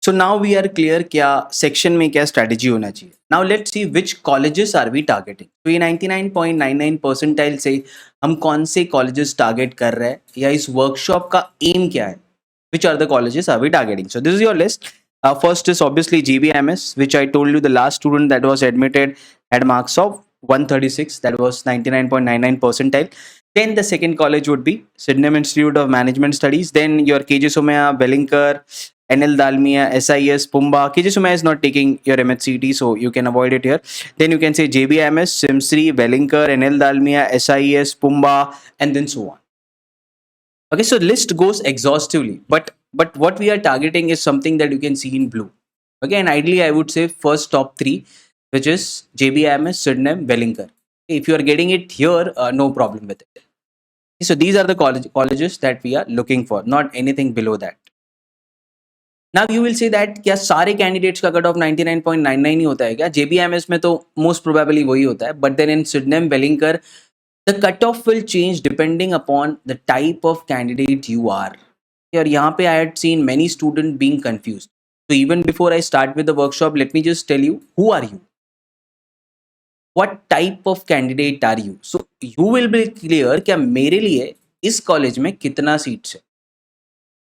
So now we are clear क्या section में क्या strategy होना चाहिए. Now let's see which colleges are we targeting. तो ये 99.99 percentile से हम कौन से colleges target कर रहे हैं या इस workshop का aim क्या है. Which are the colleges are we targeting? So this is your list. First is obviously GBMS, which I told you the last student that was admitted at marks of 136, that was 99.99 percentile. Then the second college would be Sydenham Institute of Management Studies. Then your KJ Somaiya, Wellinger, NL Dalmia, SIS, Pumba. KJ Somaiya is not taking your MHCT, so you can avoid it here. Then you can say JBMS, Simsri, Wellinger, NL Dalmia, SIS, Pumba, and then so on. Okay, so list goes exhaustively, but what we are targeting is something that you can see in blue. Okay, and ideally I would say first top three, which is JBMS, Sydenham, Wellinger. If you are getting it here, no problem with it. So these are the colleges that we are looking for, not anything below that. Now you will say that क्या सारे candidates का cut off 99.99 ही होता है क्या? JBMS में तो most probably वही होता है, but then in Sydenham, Wellinger, the cutoff will change depending upon the type of candidate you are. और यहाँ पे I had seen many students being confused. So even before I start with the workshop, let me just tell you, who are you? What type of candidate are you? So you will be clear क्या मेरे लिए इस college में कितना seats है.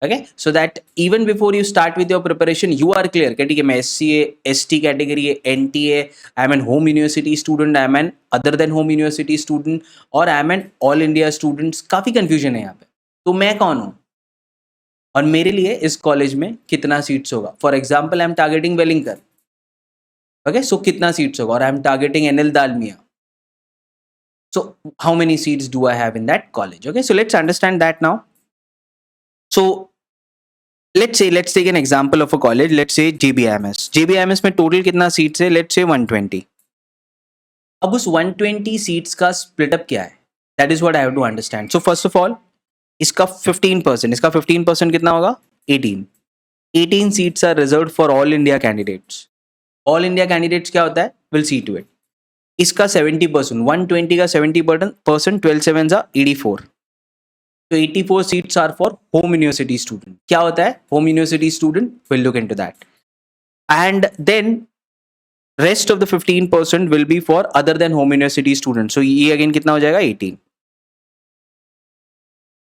Okay, so that even before you start with your preparation, you are clear कि ठीक है मैं SCA, ST category है, NTA, I am an home university student, I am an other than home university student, और I am an all India student. काफी confusion है यहाँ पे. तो मैं कौन हूँ और मेरे लिए इस कॉलेज में कितना सीट्स होगा. For example I am targeting Welingkar. Okay, so कितना सीट्स होगा. और I am targeting NL Dalmia. So how many seats do I have in that college? Okay, so let's understand that now. So let's take an example of a college. Let's say JBMS. JBMS में total कितना seats है? Let's say 120. अब उस 120 seats का split up क्या है? That is what I have to understand. So first of all, इसका 15%, इसका 15% कितना होगा? 18 seats are reserved for all India candidates. All India candidates क्या होता है? We'll see to it. इसका 70%, 120 का 70%, 12 sevens are 84. So 84 seats are for home university student. क्या होता है home university student? We'll look into that. And then rest of the 15% will be for other than home university students. So ये again कितना हो जाएगा? 18.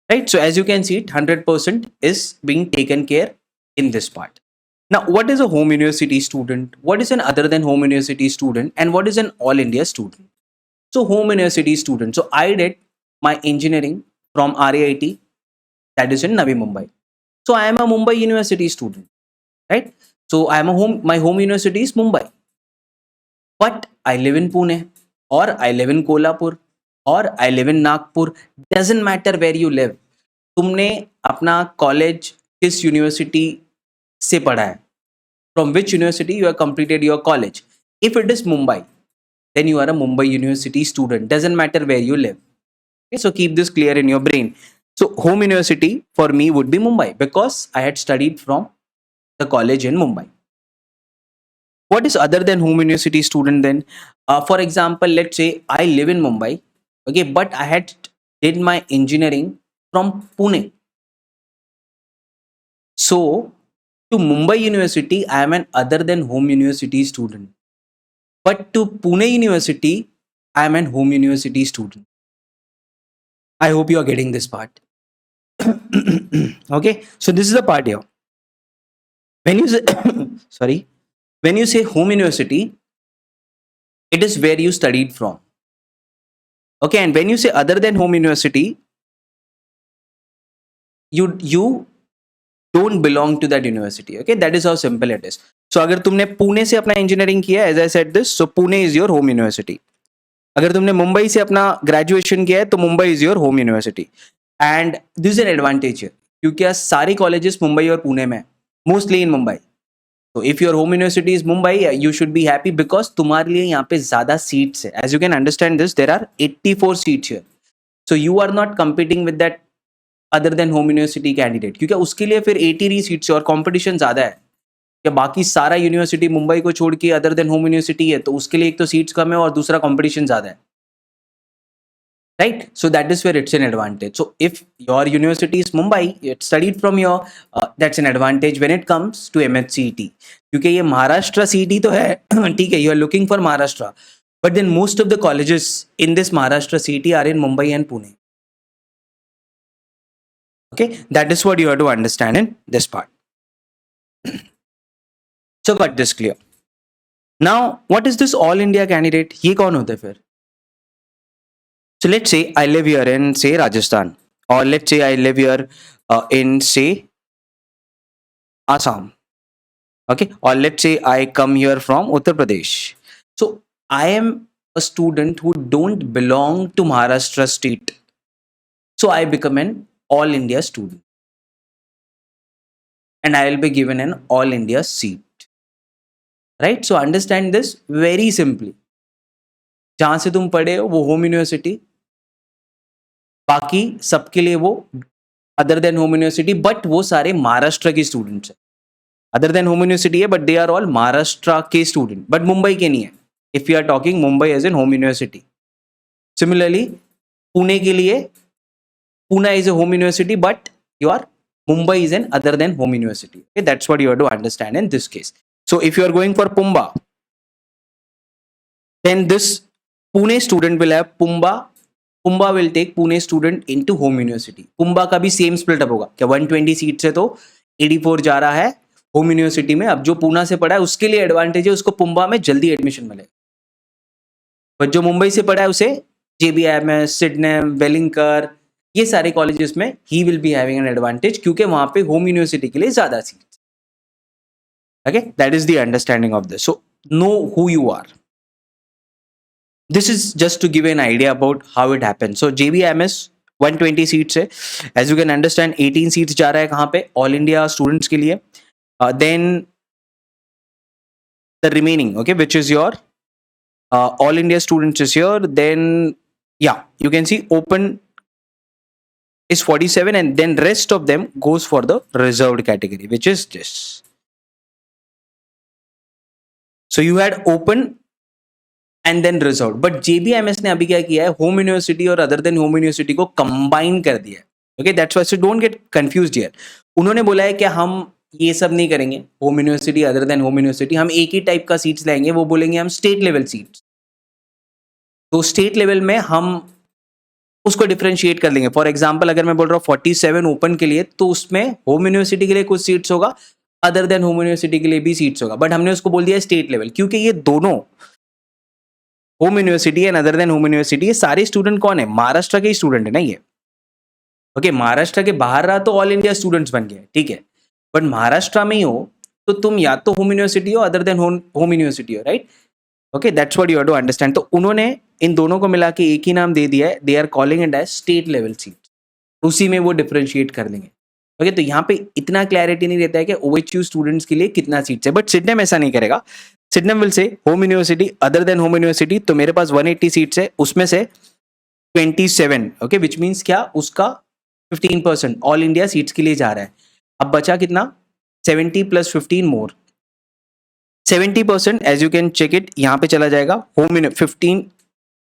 Right? So as you can see, 100% is being taken care in this part. Now, what is a home university student? What is an other than home university student? And what is an all India student? So home university student. So I did my engineering from RIT, that is in Navi Mumbai. So I am a Mumbai University student, right? So I am my home university is Mumbai, but I live in Pune, or I live in Kolhapur, or I live in Nagpur. Doesn't matter where you live. तुमने अपना college किस university से पढ़ा है? From which university you have completed your college? If it is Mumbai, then you are a Mumbai University student. Doesn't matter where you live. Okay, so keep this clear in your brain. So home university for me would be Mumbai because I had studied from the college in Mumbai. What is other than home university student then? For example, let's say I live in Mumbai, okay, but I had did my engineering from Pune. So to Mumbai University, I am an other than home university student. But to Pune University, I am an home university student. I hope you are getting this part. Okay, so this is the part here. When you say when you say home university, it is where you studied from. Okay, and when you say other than home university, you don't belong to that university. Okay, that is how simple it is. So अगर तुमने पुणे से अपना engineering किया, as I said this, so Pune is your home university. अगर तुमने मुंबई से अपना graduation किया है तो Mumbai is your home university. And this is an advantage है क्योंकि सारे कॉलेजेस मुंबई और पुणे में, मोस्टली इन मुंबई. तो if your home university is Mumbai, you should be happy because तुम्हारे लिए यहाँ पे ज्यादा सीट्स है. As you can understand this, there are 84 seats here. So you are not competing with that other than home university candidate, क्योंकि उसके लिए फिर 83 सीट्स है और कॉम्पिटिशन ज्यादा है. या बाकी सारा यूनिवर्सिटी मुंबई को छोड़ के अदर देन होम यूनिवर्सिटी है, तो उसके लिए एक तो सीट्स कम है और दूसरा कंपटीशन ज्यादा है. right? So that is where it's an advantage. So if your university is Mumbai, it studied from your that's an advantage when it comes to MHCET, क्योंकि ये महाराष्ट्र CET तो है ठीक है, you are looking for Maharashtra, but then most of the colleges in this Maharashtra CET are in Mumbai and Pune. Okay, that is what you have to understand in this part. So got this clear. Now what is this all India candidate? ये कौन होते हैं फिर? So let's say I live here in say Rajasthan, or let's say I live here in say Assam. Okay, or let's say I come here from Uttar Pradesh. So I am a student who don't belong to Maharashtra state. So I become an all India student. And I will be given an all India seat. Right? So understand this very simply. जहाँ से तुम पढ़े हो वो home university, बाकी सबके लिए वो other than home university, but वो सारे महाराष्ट्र के स्टूडेंट्स हैं. अदर देन होम यूनिवर्सिटी है but they are all Maharashtra के स्टूडेंट, बट मुंबई के नहीं है. If you are talking Mumbai as an home university. Similarly Pune के लिए Pune is a home university, but your Mumbai is an other than home university. Okay, that's what you have to understand in this case. So if you are going for Pumba, then this Pune student will have Pumba will take Pune student into home university. Pumba का भी same split up होगा क्या 120 seat से तो 84 जा रहा है home university में. अब जो पूना से पढ़ा है उसके लिए एडवांटेज है, उसको पुम्बा में जल्दी एडमिशन मिलेगा. बट जो मुंबई से पढ़ा है उसे JBIMS, सिडनेम, वेलिंगकर, ये सारे कॉलेजेस में he will be having an advantage, क्योंकि वहां पे होम यूनिवर्सिटी के लिए ज्यादा seat. Okay, that is the understanding of this. So no who you are. This is just to give an idea about how it happens. So JBIMS 120 seats है, as you can understand 18 seats जा रहा है कहाँ पे, all India students के लिए. Then the remaining, okay, which is your all India students is here. Then yeah, you can see open is 47, and then rest of them goes for the reserved category, which is this. So you had open and then reserved, but JBIMS ने अभी क्या किया है, home university और other than home university को combine कर दिया है. Okay, that's why, so don't get confused here. उन्होंने बोला है कि हम ये सब नहीं करेंगे, home university other than home university, हम एक ही टाइप का सीट्स लाएंगे. वो बोलेंगे हम स्टेट लेवल सीट्स. तो स्टेट लेवल में हम उसको डिफरेंशिएट कर लेंगे. फॉर एग्जांपल अगर मैं बोल रहा हूँ 47 ओपन के लिए, तो उसमें होम यूनिवर्सिटी के लिए कुछ सीट्स होगा, अदर देन होम यूनिवर्सिटी के लिए भी सीट्स होगा, बट हमने उसको बोल दिया स्टेट लेवल, क्योंकि ये दोनों home university and other than home university, ये सारे स्टूडेंट कौन है, महाराष्ट्र के स्टूडेंट है ना ये. ओके, महाराष्ट्र के बाहर रहा तो ऑल इंडिया स्टूडेंट्स बन गए, ठीक है, बट महाराष्ट्र में ही हो तो तुम या तो होम यूनिवर्सिटी हो अदर देन होम यूनिवर्सिटी हो, right. Okay, that's what you have to understand. तो उन्होंने इन दोनों को मिला के एक ही नाम दे दिया है, they are calling it as state level seat. उसी में वो डिफरेंशिएट कर देंगे. ओके, तो यहाँ पे इतना क्लैरिटी नहीं रहता है कि OHU स्टूडेंट्स के लिए कितना सीट्स है, बट सिडनेम ऐसा नहीं करेगा. Sydenham will say home university other than home university, तो मेरे पास 180 सीट्स है, उसमें से 27, ओके, विच मीन्स क्या, उसका 15% ऑल इंडिया सीट्स के लिए जा रहा है. अब बचा कितना, 70 + 15 more, 70%, as you can check it, यहाँ पे चला जाएगा होम 15,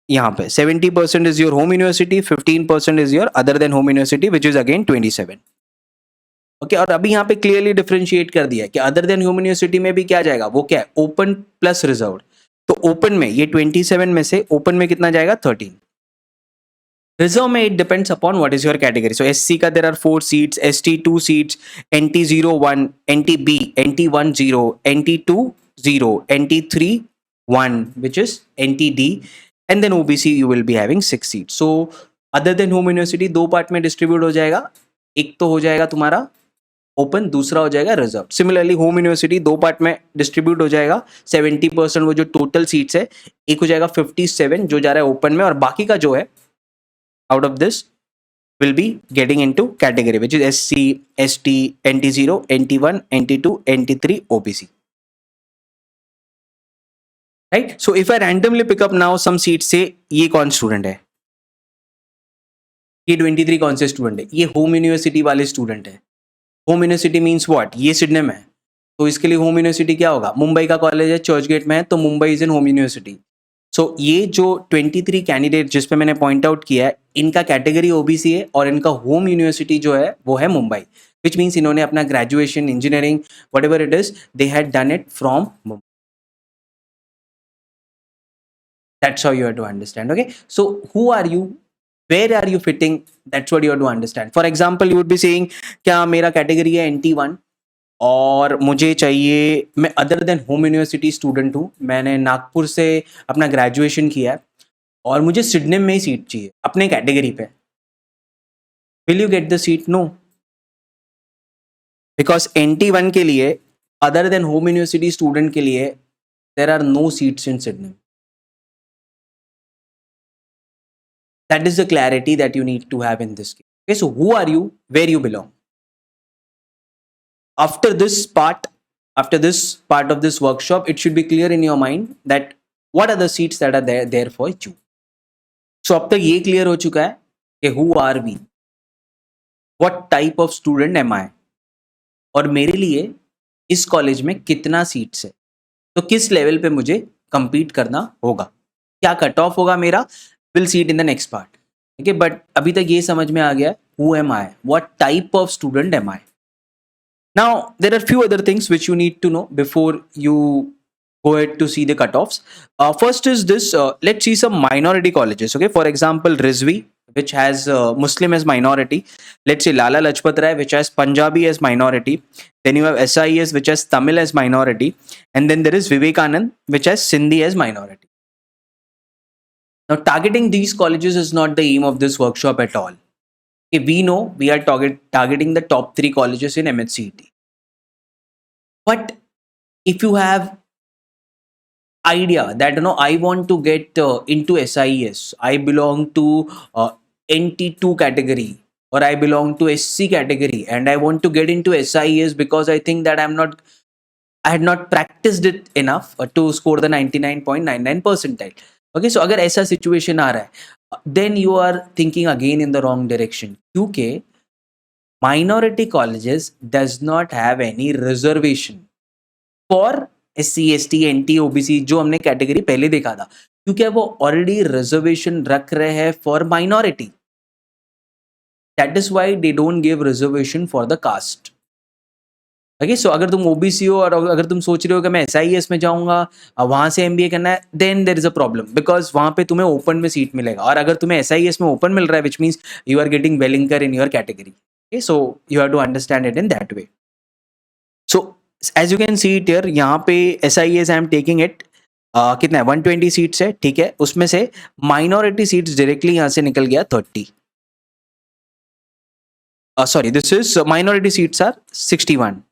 यहाँ पे 70% is your home university, 15% is your other than home university, which is again 27. Okay, और अभी यहाँ पे क्लियरली डिफरेंशिएट कर दिया है कि अदर देन होम यूनिवर्सिटी में भी क्या जाएगा, वो क्या है, ओपन प्लस रिजर्व्ड. तो ओपन में ये 27 में से ओपन में कितना जाएगा, 13. रिजर्व में it depends upon what is your category. So SC का there are 4 seats, ST 2 seats, NT 01, NTB, NT 10, NT 20, NT 1, which is NTD, and then OBC you will be having 6 seats. So other than home university दो part में distribute हो जाएगा. एक तो हो जाएगा तुम्हारा ओपन, दूसरा हो जाएगा रिजर्व. सिमिलरली होम यूनिवर्सिटी दो पार्ट में डिस्ट्रीब्यूट हो जाएगा. 70% वो जो टोटल सीट्स है, एक हो जाएगा 57 जो जा रहा है ओपन में, और बाकी का जो है out of this will be getting into category, which is SC, ST, NT0, NT1, NT2, NT3, OBC. Right? So if I randomly pick up now some seats, say ये कौन स्टूडेंट है, ये 23 कौन से स्टूडेंट है, ये होम यूनिवर्सिटी वाले student है. होम यूनिवर्सिटी मीन्स व्हाट, ये सिडनेम है, तो इसके लिए होम यूनिवर्सिटी क्या होगा, मुंबई का कॉलेज है, चर्चगेट में है, तो Mumbai is in home university. So ये जो 23 कैंडिडेट जिस पे मैंने पॉइंट आउट किया है, इनका कैटेगरी ओबीसी है और इनका होम यूनिवर्सिटी जो है वो है मुंबई, विच मीन्स इन्होंने अपना graduation engineering what ever it is they had done it from Mumbai. That's how you have to understand. Okay, so who are you, where are you fitting, that's what you have to understand. For example, you would be saying क्या मेरा category है NT1 और मुझे चाहिए, मैं other than home university student हूँ, मैंने नागपुर से अपना ग्रेजुएशन किया है और मुझे सिडनी में ही सीट चाहिए अपने कैटेगरी पे. Will you get the seat? No, because NT1 के लिए other than home university student के लिए there are no seats in Sydney. That is the clarity that you need to have in this case. Okay, so who are you, where you belong? After this part, after this part of this workshop, it should be clear in your mind that what are the seats that are there for you. So अब तक ये clear हो चुका है कि who are we, what type of student am I, और मेरे लिए इस कॉलेज में कितना सीट्स है, तो किस लेवल पे मुझे compete करना होगा, क्या कट ऑफ होगा मेरा, will see it in the next part. ठीक है, बट अभी तक ये समझ में आ गया who am I, what type of student am I. Now there are few other things which you need to know before you go ahead to see the cutoffs. First is this, let's see some minority colleges. Okay, for example, Rizvi, which has Muslim as minority. Let's say Lala Lajpat Rai, which has Punjabi as minority. Then you have SIS, which has Tamil as minority. And then there is Vivekanand, which has Sindhi as minority. Now, targeting these colleges is not the aim of this workshop at all. Okay, we know we are targeting the top 3 colleges in MHCET. But if you have idea that I want to get into SIS, I belong to NT2 category, or I belong to SC category, and I want to get into SIS because I think that I had not practiced it enough to score the 99.99 percentile. Okay, so अगर ऐसा situation आ रहा है, then you are thinking again in the wrong direction, क्योंकि minority colleges does not have any reservation for SC ST NT OBC जो हमने category पहले देखा था, क्योंकि वो ऑलरेडी रिजर्वेशन रख रहे हैं for minority. That is why they don't give reservation for the caste. Okay, so अगर तुम ओबीसी हो और अगर तुम सोच रहे हो कि मैं SIS में जाऊंगा, वहां से MBA करना है, then there is a problem, because वहां पे तुम्हें ओपन में सीट मिलेगा, और अगर तुम्हें SIS में ओपन मिल रहा है, which means you are getting Welingkar in your category. Okay, so you have to understand it in that way. So as you can see it here, यहाँ पे SIS I am taking it, कितना है 120 seats है. ठीक है, उसमें से minority seats directly यहाँ से निकल गया 30. Sorry, this is minority seats are 61.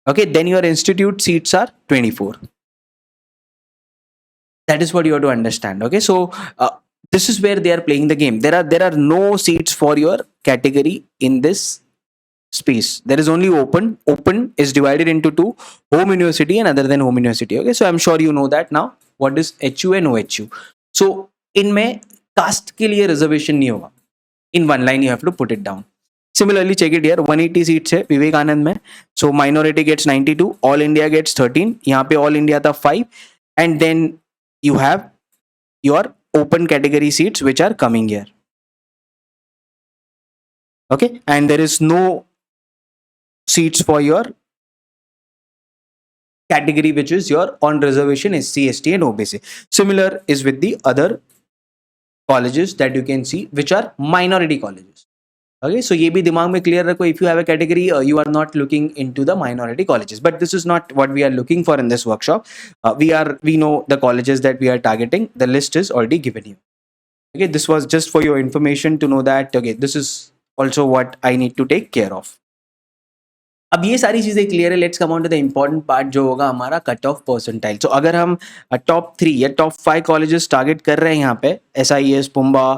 Okay, then your institute seats are 24. That is what you have to understand. Okay, so this is where they are playing the game. There are no seats for your category in this space. There is only open. Open is divided into 2: home university and other than home university. Okay, so I'm sure you know that now. What is HU and OHU? So इनमें cast के लिए reservation नहीं होगा. In one line you have to put it down. Similarly, check it here, 180 seats है विवेकानंद में. So minority gets 92, all India gets 13. यहाँ पे all India था 5, and then you have your open category seats which are coming here. Okay, and there is no seats for your category which is your on reservation SC, ST and OBC. Similar is with the other colleges that you can see which are minority colleges. Okay, so ये भी दिमाग में clear रखो. If you have a category, you are not looking into the minority colleges, but this is not what we are looking for in this workshop. We know the colleges that we are targeting. The list is already given you. Okay, this was just for your information to know that. Okay, this is also what I need to take care of. अब ये सारी चीज़ें clear है. Let's come on to the important part जो होगा हमारा cut off percentile. तो अगर हम टॉप 3 या टॉप 5 कॉलेजेस टारगेट कर रहे हैं यहाँ पे, SIS, PUMBA,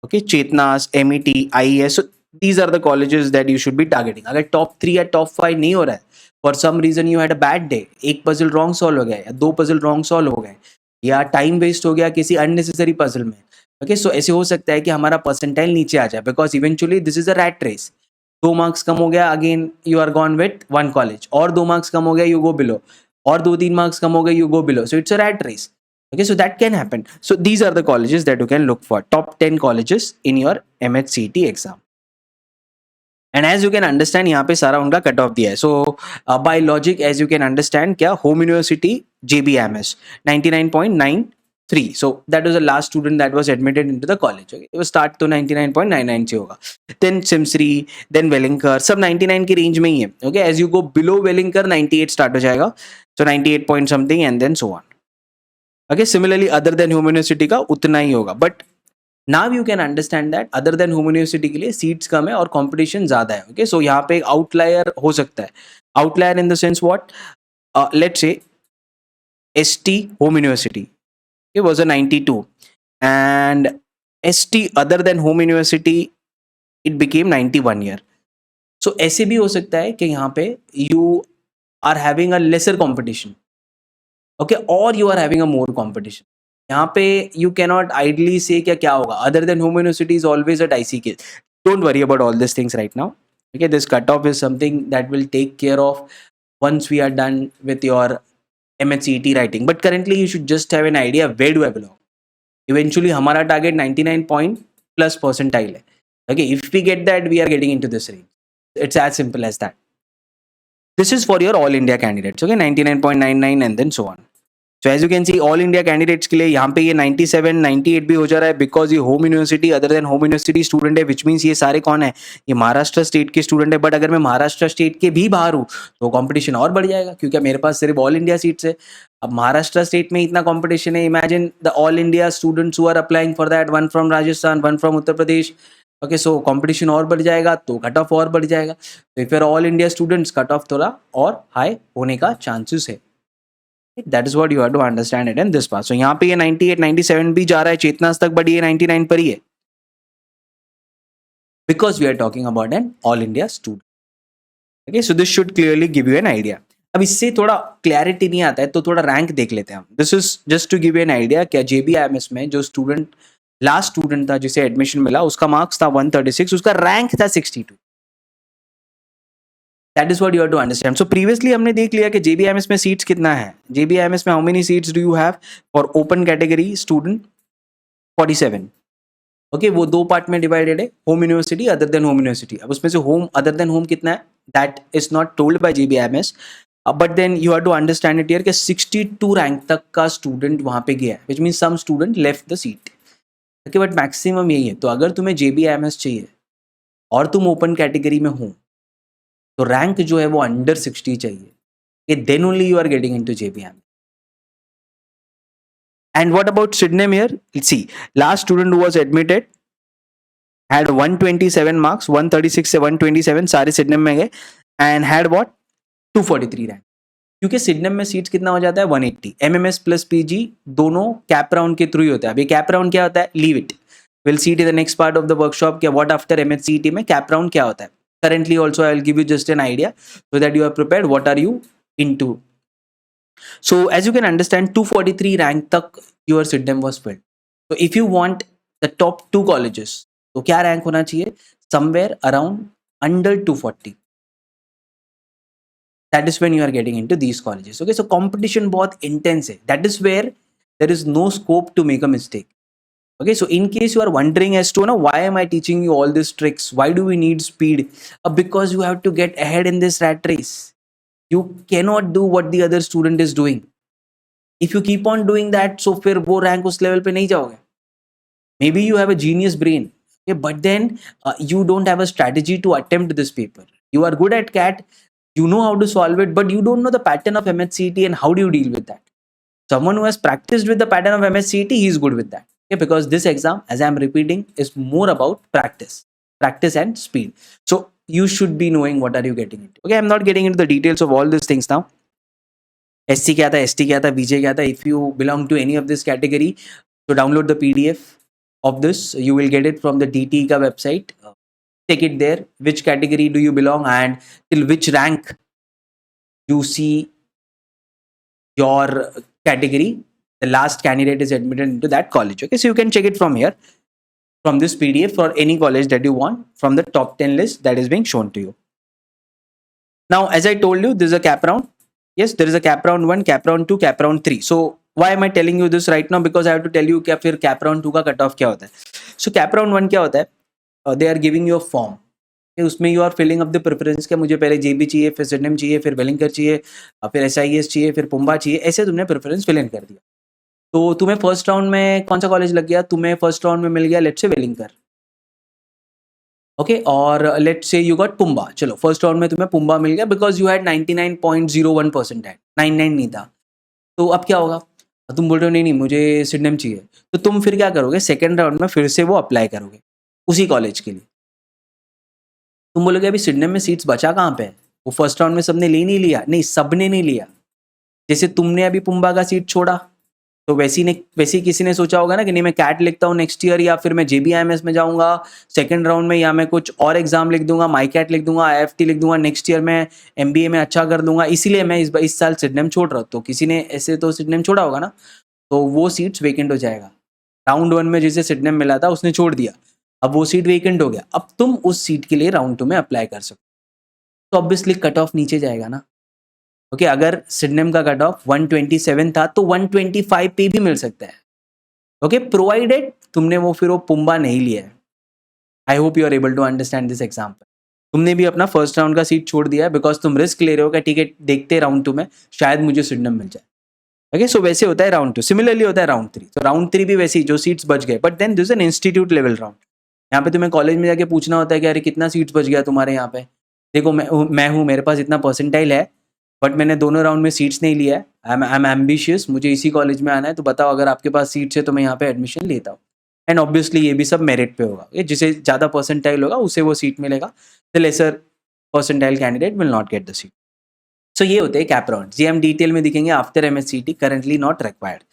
okay, Chetana's, MET, IES, these are the colleges that you should be targeting. अगर टॉप 3 या टॉप 5 नहीं हो रहा है, for some reason you had a bad day, एक पजल रॉन्ग सॉल्व हो गया या 2 पजल रॉन्ग सॉल्व हो गए, या टाइम वेस्ट हो गया किसी अननेसेसरी पजल में, ओके, सो ऐसे हो सकता है कि हमारा परसेंटाइल नीचे आ जाए, because eventually this is a rat race. 2 marks कम हो गया, again you are gone with 1 college, और 2 मार्क्स कम हो गया, यू गो बिलो, और 2-3 मार्क्स कम हो गए, you go below. So it's a rat race. Okay, so that can happen. So these are the colleges that you can look for. Top 10 colleges in your MHCT exam. And as you can understand, यहाँ पे सारा उनका cut off दिया है. So by logic, as you can understand, क्या Home University JBMS 99.93. So that was the last student that was admitted into the college. Okay, it was start तो 99.99 से होगा. Then Simsri, then Wellinger, सब 99 की range में ही है. Okay, as you go below Wellinger, 98 start हो जाएगा. So 98 point something and then so on. Okay, similarly other than Home University का उतना ही होगा. But now you can understand that other then human university के लिए seats कम है और competition ज्यादा है. ओके, सो यहाँ पे एक आउटलायर हो सकता है. Outlier in the sense what, let's say ST home university it was a 92 and ST other than home university it became 91 year. So ऐसे भी हो सकता है कि यहाँ पे you are having a lesser competition, okay, or you are having a more competition. यहाँ पे you cannot idly say क्या होगा. Other than home university is always a dicey case. Don't worry about all these things right now. Okay, this cutoff is something that will take care of once we are done with your MHCET writing. But currently you should just have an idea where do I belong. Eventually हमारा target 99 point plus percentile है. Okay, if we get that, we are getting into this range. It's as simple as that. This is for your all India candidates. Okay, 99.99 and then so on. So as you can see, all India candidates के लिए यहाँ पे ये 97, 98 भी हो जा रहा है because ये home university other than home university student है, विच मीन्स ये सारे कौन है, ये महाराष्ट्र स्टेट के स्टूडेंट है. बट अगर मैं महाराष्ट्र स्टेट के भी बाहर हूँ तो कंपटीशन और बढ़ जाएगा क्योंकि मेरे पास सिर्फ ऑल इंडिया सीट्स है. अब महाराष्ट्र स्टेट में इतना कंपटीशन है, imagine the all India students who are applying for that, one from Rajasthan, one from Uttar Pradesh. Okay, so competition और बढ़ जाएगा तो कट ऑफ और बढ़ जाएगा. तो if all India students, cut off थोड़ा और हाई होने का चांसेस है. That is what you have to understand it in this part. So यहाँ पे ये 98, 97 भी जा रहा है चेतनास तक, but ये 99 पर ही है because we are talking about an all India student. Okay, so this should clearly give you an idea. अब इससे थोड़ा क्लैरिटी नहीं आता है तो थोड़ा रैंक देख लेते हैं हम. This is just to give you an idea. क्या JBIMS में जो स्टूडेंट लास्ट स्टूडेंट था जिसे एडमिशन मिला, उसका मार्क्स था 136, उसका रैंक था 62. That is what you have to understand. So previously हमने देख लिया कि JBIMS में सीट्स कितना है. JBIMS में how many seats do you have for open category student? 47. Okay, वो दो पार्ट में डिवाइडेड है, home university other than home university. अब उसमें से होम अदर देन होम कितना है, that is not told by JBIMS. But then you have to understand it here कि 62 रैंक तक का स्टूडेंट वहाँ पे गया है, which mean some student left the seat. Okay, but maximum यही है. तो अगर तुम्हें JBIMS चाहिए और तुम ओपन कैटेगरी में हो तो रैंक जो है वो अंडर 60 चाहिए. Then only you are getting into JBIMS. And what about Sydenham here? Let's see. Last student who was admitted had 127 marks, 136 से 127 सारे Sydenham में गए and had what? 243 रैंक. क्योंकि Sydenham में सीट्स कितना हो जाता है 180. MMS प्लस PG दोनों कैप राउंड के थ्रू ही होता है. अभी कैप राउंड क्या होता है? Leave it, will see it in the next part of the workshop. क्या व्हाट आफ्टर MHCET में कैप राउंड क्या होता है. Currently also I will give you just an idea so that you are prepared what are you into. So as you can understand, 243 rank तक your Sydenham was filled. So if you want the top 2 colleges, तो क्या rank होना चाहिए? Somewhere around under 240. That is when you are getting into these colleges. Okay, so competition बहुत intense है. That is where there is no scope to make a mistake. Okay, so in case you are wondering as to why am I teaching you all these tricks, why do we need speed, because you have to get ahead in this rat race. You cannot do what the other student is doing. If you keep on doing that, so फिर वो rank उस level पे नहीं जाओगे. Maybe you have a genius brain, okay, but then you don't have a strategy to attempt this paper. You are good at CAT, you know how to solve it, but you don't know the pattern of MHCET and how do you deal with that. Someone who has practiced with the pattern of MHCET, he is good with that. Okay, because this exam, as I am repeating, is more about practice and speed. So you should be knowing what are you getting into. Okay, I'm not getting into the details of all these things now. SC क्या था, ST क्या था, BJ क्या था. If you belong to any of this category, so download the PDF of this. You will get it from the DTE का website. Take it there. Which category do you belong and till which rank you see your category. The last candidate is admitted into that college. Okay, so you can check it from here, from this PDF for any college that you want from the top 10 list that is being shown to you. Now, as I told you, this is a cap round. Yes, there is a cap round 1, cap round 2, cap round 3. So Why am I telling you this right now? Because I have to tell you क्या फिर cap round 2 का cut off क्या होता है. सो cap round 1 क्या होता है, they are giving your form, उसमें you are filling up the preference क्या मुझे पहले जेबी चाहिए, फिर सिडनम चाहिए, फिर वेलिंगकर चाहिए, फिर एसआईएस चाहिए, फिर पुम्बा चाहिए, ऐसे तुमने प्रेफरेंस फिल इन कर दिया. तो तुम्हें फर्स्ट राउंड में कौन सा कॉलेज लग गया, तुम्हें फर्स्ट राउंड में मिल गया लेट्स से वेलिंगकर. ओके, और let's say you got PUMBA. चलो फर्स्ट राउंड में तुम्हें पुम्बा मिल गया बिकॉज यू हैड 99.01% है, 99 नहीं था. तो अब क्या होगा, तुम बोल रहे हो नहीं नहीं मुझे सिडनम चाहिए, तो तुम फिर क्या करोगे, सेकेंड राउंड में फिर से वो अप्लाई करोगे उसी कॉलेज के लिए. तुम बोलोगे अभी सिडनम में सीट्स बचा कहाँ पे है, वो फर्स्ट राउंड में सबने ले नहीं लिया, नहीं सबने नहीं लिया. जैसे तुमने अभी पुम्बा का सीट छोड़ा, तो वैसी किसी ने सोचा होगा ना कि नहीं मैं कैट लिखता हूँ नेक्स्ट ईयर, या फिर मैं JBIMS में जाऊंगा सेकंड राउंड में, या मैं कुछ और एग्जाम लिख दूंगा, माई कैट लिख दूंगा, IFT लिख दूंगा, नेक्स्ट ईयर मैं MBA में अच्छा कर दूंगा, इसीलिए मैं इस साल सिडनम छोड़ रहा हूँ. तो किसी ने ऐसे तो सिडनम छोड़ा होगा ना, तो वो सीट्स वेकेंट हो जाएगा. राउंड 1 में जिसे सिडनम मिला था उसने छोड़ दिया, अब वो सीट वेकेंट हो गया, अब तुम उस सीट के लिए राउंड 2 में अप्लाई कर सकते. तो ऑब्वियसली कट ऑफ नीचे जाएगा ना. ओके, अगर सिडनम का कट ऑफ 127 था तो 125 पे भी मिल सकता है. ओके, प्रोवाइडेड तुमने फिर वो पुम्बा नहीं लिया है. I hope you are able to understand this example. तुमने भी अपना फर्स्ट राउंड का सीट छोड़ दिया है बिकॉज तुम रिस्क ले रहे हो कि ठीक है देखते राउंड 2 में शायद मुझे सिडनम मिल जाए. ओके, सो वैसे होता है राउंड 2, सिमिलरली होता है राउंड 3. तो राउंड 3 भी वैसे ही जो सीट्स बच गए, but then this an institute level round. यहाँ पे तुम्हें कॉलेज में जाके पूछना होता है कि अरे कितना सीट्स बच गया तुम्हारे यहाँ पे, देखो मैं हूँ, मेरे पास इतना परसेंटाइल है, बट मैंने दोनों राउंड में सीट्स नहीं लिया है, आई एम एम्बिशियस, मुझे इसी कॉलेज में आना है, तो बताओ अगर आपके पास सीट्स है तो मैं यहाँ पे एडमिशन लेता हूँ. एंड ऑब्वियसली ये भी सब मेरिट पे होगा, ये जिसे ज़्यादा परसेंटाइल होगा उसे वो सीट मिलेगा, the lesser percentile candidate will not get the seat. So ये होते हैं कैप राउंड, ये हम डिटेल में दिखेंगे after MSCT, currently not required.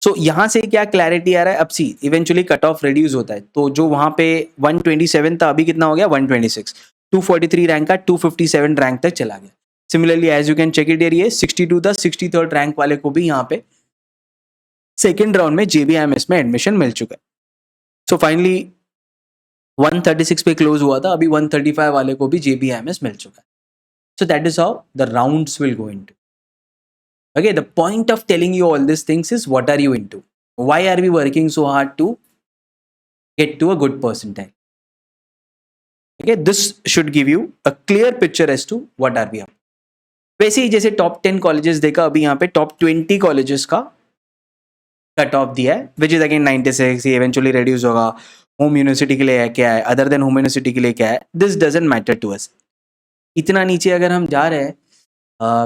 So यहाँ से क्या क्लैरिटी आ रहा है, अब see eventually cut off reduce होता है, तो जो वहाँ पे 127 था अभी कितना हो गया 126, 243 रैंक का 257 रैंक तक चला गया. Similarly as you can check it, ये 62 था, 63rd रैंक वाले को भी यहाँ पे सेकेंड राउंड में JBIMS में एडमिशन मिल चुका है. सो फाइनली 136 पे क्लोज हुआ था, अभी 135 वाले को भी JBIMS मिल चुका है. So that is how the rounds will go into. Okay, the point of telling you all these things is what are you into? Why are we working so hard to get to a good percentile? Okay, this should give you a clear picture as to what are we up. वैसे ही जैसे top 10 colleges देखा, अभी यहाँ पे top 20 colleges का cut off दिया है, विच is again 96. ये इवेंचुअली रिड्यूस होगा. होम यूनिवर्सिटी के लिए क्या है, अदर देन होम यूनिवर्सिटी के लिए क्या है, this doesn't matter to us. इतना नीचे अगर हम जा रहे हैं,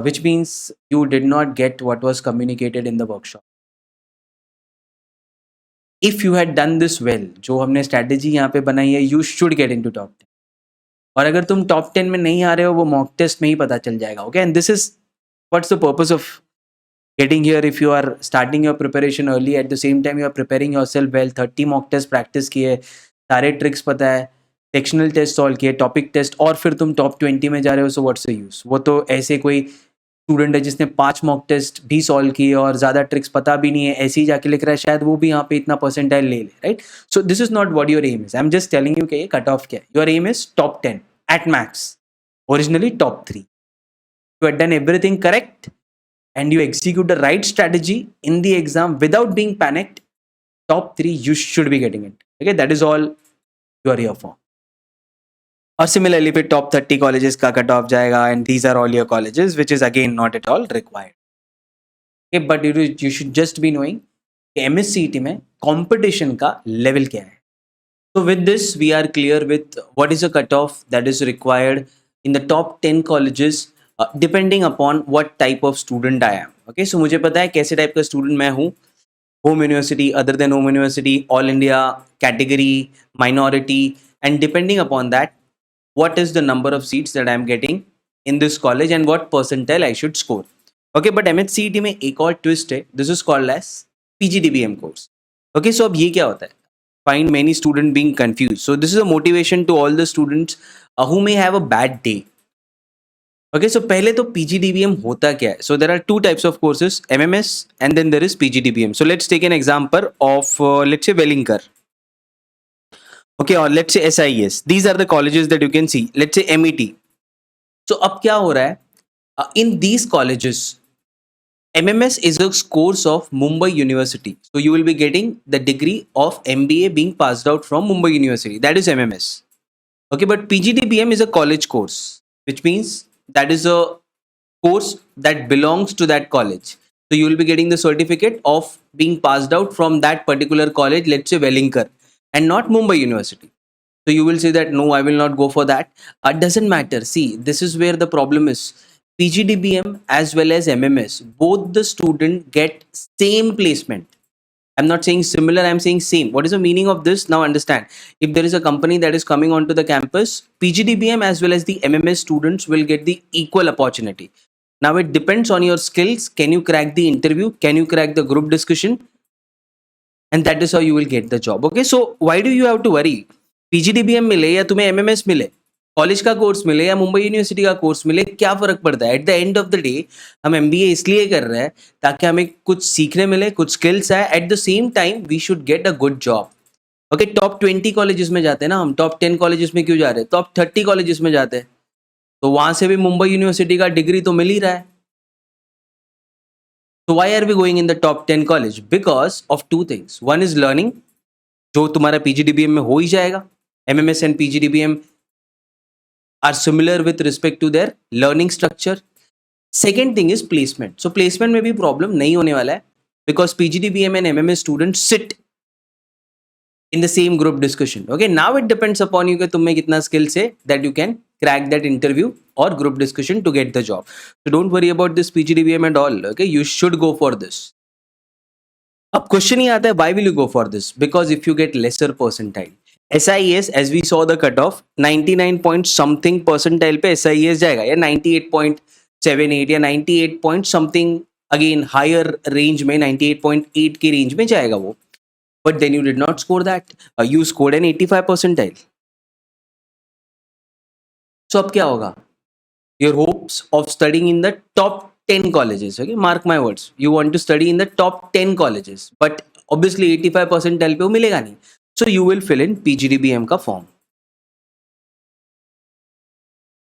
which means you did not get what was communicated in the workshop. If you had done this well, जो हमने स्ट्रैटेजी यहाँ पे बनाई है, you should get into top 10. और अगर तुम टॉप 10 में नहीं आ रहे हो, वो मॉक टेस्ट में ही पता चल जाएगा. Okay, and this is what's the purpose of getting here. If you are starting your preparation early, at the same time you are preparing yourself well, 30 mock test practice किए, सारे tricks पता है, sectional test solve किए, topic test, और फिर तुम top 20 में जा रहे हो, सो व्हाट्स द यूज. वो तो ऐसे कोई स्टूडेंट है जिसने 5 मॉक टेस्ट भी सॉल्व किए और ज़्यादा ट्रिक्स पता भी नहीं है, ऐसे ही जाके लिख रहा है, शायद वो भी यहाँ पे इतना परसेंटाइल ले ले, right. So this is not what your aim is. I am just telling you कि ये कट ऑफ क्या है. Your aim is top 10 at max, originally top 3. You have done everything correct and you execute the right strategy in the exam without being panicked, top 3 you should be getting it. Okay, that is all you are here for. और similarly फिर top 30 colleges का cut off जाएगा, and these are all your colleges which is again not at all required. Okay, but you should just be knowing कि MSCT में competition का level क्या है. So with this we are clear with what is a cutoff that is required in the top 10 colleges depending upon what type of student I am. Okay, so मुझे पता है कैसे type का student मैं हूँ. Home university, other than home university, all India, category, minority, and depending upon that what is the number of seats that I am getting in this college and what percentile I should score. Okay, but MHCT में एक और twist है, this is called as PGDBM course. Okay, so अब ये क्या होता है, find many student being confuse, so this is a motivation to all the students who may have a bad day. Okay, so पहले तो PGDBM होता क्या है. So there are 2 types of courses, MMS and then there is PGDBM. So let's take an example of let's say Welingkar, okay, और let's say SIES. These are the colleges that you can C. Let's say MET. सो अब क्या हो रहा है, in these colleges MMS is a course of Mumbai University. So you will be getting the degree of MBA being passed out from Mumbai University. That is MMS. Okay, but PGDBM is a college course, which means that is a course that belongs to that college. So you will be getting the certificate of being passed out from that particular college, let's say Wellinger, and not Mumbai University. So you will say that no, I will not go for that. It doesn't matter. See, this is where the problem is. PGDBM as well as MMS, both the student get same placement. I'm not saying similar, I'm saying same. What is the meaning of this? Now understand. If there is a company that is coming onto the campus, PGDBM as well as the MMS students will get the equal opportunity. Now it depends on your skills. Can you crack the interview? Can you crack the group discussion? And that is how you will get the job. Okay, so why do you have to worry? PGDBM मिले या तुम्हें MMS मिले, college का course मिले या Mumbai university का course मिले, क्या फर्क पड़ता है? At the end of the day हम MBA इसलिए कर रहे हैं ताकि हमें कुछ सीखने मिले, कुछ स्किल्स है. At the same time we should get a good job. Okay, top 20 colleges में जाते हैं ना हम, टॉप 10 कॉलेजेस में क्यों जा रहे हैं? टॉप 30 कॉलेजेस में जाते हैं, तो वहां से भी मुंबई यूनिवर्सिटी का डिग्री तो मिल ही रहा है. So why are we going in the top 10 college? Because of two things. One is learning, जो तुम्हारा PGDBM में हो ही जाएगा. MMS and PGDBM are similar with respect to their learning structure. Second thing is placement. So placement में भी problem नहीं होने वाला है, because PGDBM and MMS students sit in the same group discussion. Okay, now it depends upon you कि तुम में कितना skills है that you can crack that interview or group discussion to get the job. So don't worry about this PGDBM and all. Okay, you should go for this. अब question ही आता है, why will you go for this? Because if you get lesser percentile, SIES as we saw the cutoff 99 point something percentile पे SIES जाएगा, या 98.78 या 98 point something, again higher range में 98.8 की range में जाएगा वो. But then you did not score that. You scored an 85 percentile. So अब क्या होगा? Your hopes of studying in the top 10 colleges. Okay, mark my words. You want to study in the top 10 colleges, but obviously 85 percentile पे वो मिलेगा नहीं. So you will fill in PGDBM का form.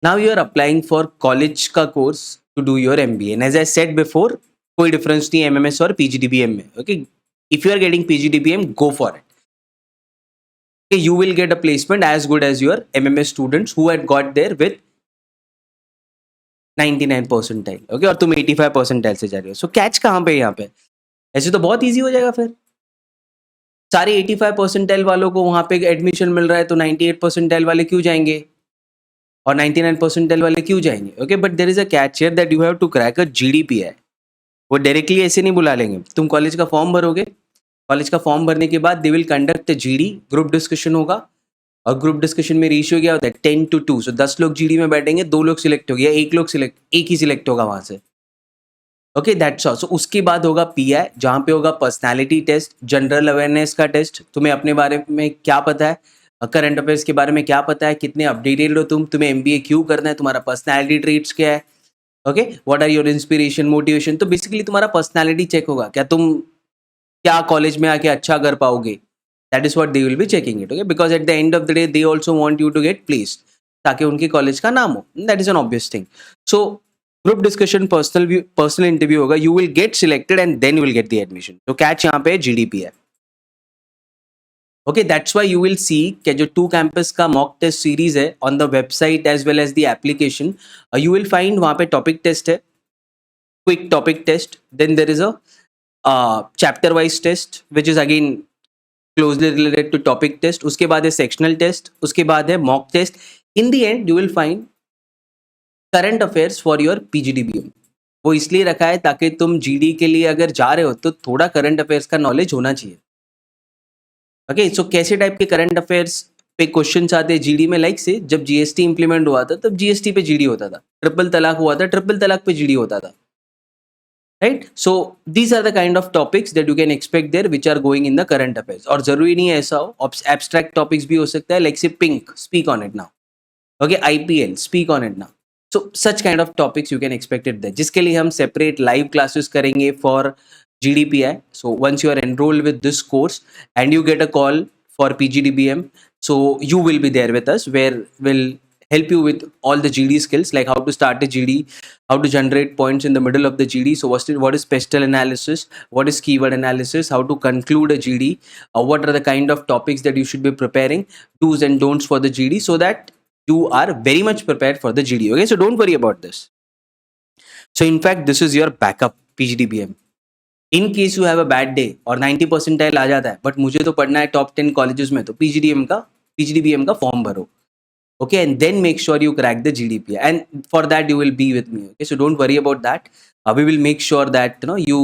Now you are applying for college का course to do your MBA. And as I said before, कोई difference नहीं MMS और PGDBM में. Okay, if you are getting PGDBM, go for it. Okay, you will get a placement as good as your MMS students who had got there with 99 percentile. Okay, और तुम 85 percentile से जा रहे हो. So catch कहाँ पे यहाँ पे? ऐसे तो बहुत easy हो जाएगा फिर. सारे 85 percentile वालों को वहाँ पे एडमिशन मिल रहा है, तो 98 percentile वाले क्यों जाएंगे और 99 percentile वाले क्यों जाएंगे? Okay, but there is a catch here that you have to crack a GDPI. वो डायरेक्टली ऐसे नहीं बुला लेंगे. तुम कॉलेज का फॉर्म भरोगे, कॉलेज का फॉर्म भरने के बाद they will conduct a GD, group discussion होगा, और ग्रुप डिस्कशन में रेशियो क्या होता है? 10-2. सो 10 लोग GD में बैठेंगे, 2 लोग सिलेक्ट हो गया, एक ही सिलेक्ट होगा वहां से. Okay, that's all. सो उसके बाद होगा PI, जहाँ पे होगा पर्सनैलिटी टेस्ट, जनरल अवेयरनेस का टेस्ट, तुम्हें अपने बारे में क्या पता है, करंट अफेयर्स के बारे में क्या पता है, कितने अपडेटेड हो तुम, तुम्हें MBA क्यों करना है, तुम्हारा पर्सनैलिटी ट्रेट्स क्या है. Okay, what are your inspiration, motivation. तो बेसिकली तुम्हारा पर्सनैलिटी चेक होगा, क्या तुम क्या कॉलेज में आके अच्छा कर पाओगे. That is what they will be checking it. Okay, because at the end of the day they also want you to get placed, ताकि उनके कॉलेज का नाम हो. That is an obvious thing. So group discussion, personal interview होगा, you will get selected and then you will get the admission. तो catch यहाँ पे GDP है. Okay, that's why you will see कि जो 2 कैंपस का मॉक टेस्ट सीरीज है on the website as well as the application, you will find वहाँ पे टॉपिक टेस्ट है, quick topic test, then there is a chapter wise test which is again closely related to topic test. उसके बाद है sectional test, उसके बाद है mock test. In the end you will find current affairs for your PGDBM. वो इसलिए रखा है ताकि तुम GD के लिए अगर जा रहे हो तो थोड़ा करंट अफेयर्स का नॉलेज होना चाहिए. ओके, सो कैसे टाइप के करंट अफेयर्स पे क्वेश्चंस आते हैं GD में? लाइक से जब GST इंप्लीमेंट हुआ था तब GST पे GD होता था, ट्रिपल तलाक हुआ था, ट्रिपल तलाक पे GD होता था, right. So these are the kind of topics that you can expect there which are going in the current affairs. और जरूरी नहीं है ऐसा हो, एब्स्ट्रैक्ट टॉपिक्स भी हो सकता है, like say pink, speak on it now. Okay, IPL, speak on it now. So such kind of topics you can expect it there, जिसके लिए हम सेपरेट लाइव क्लासेस करेंगे for GDPI. So once you are enrolled with this course and you get a call for PGDBM, so you will be there with us, where we'll help you with all the GD skills, like how to start a GD, how to generate points in the middle of the GD. So what is pestle analysis, what is keyword analysis, how to conclude a GD, what are the kind of topics that you should be preparing, do's and don'ts for the GD, so that you are very much prepared for the GD. Okay, so don't worry about this. So in fact, this is your backup PGDBM. In case you have a bad day और 90 percentile आ जाता है, but मुझे तो पढ़ना है top 10 colleges में, तो PGDBM का फॉर्म भरो. Okay, and then make sure you crack the GDP, and for that you will be with me. Okay, so don't worry about that. We will make sure that you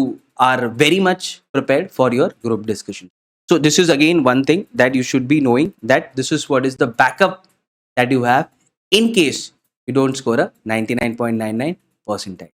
are very much prepared for your group discussion. So this is again one thing that you should be knowing, that this is what is the backup that you have in case you don't score a 99.99 percentile.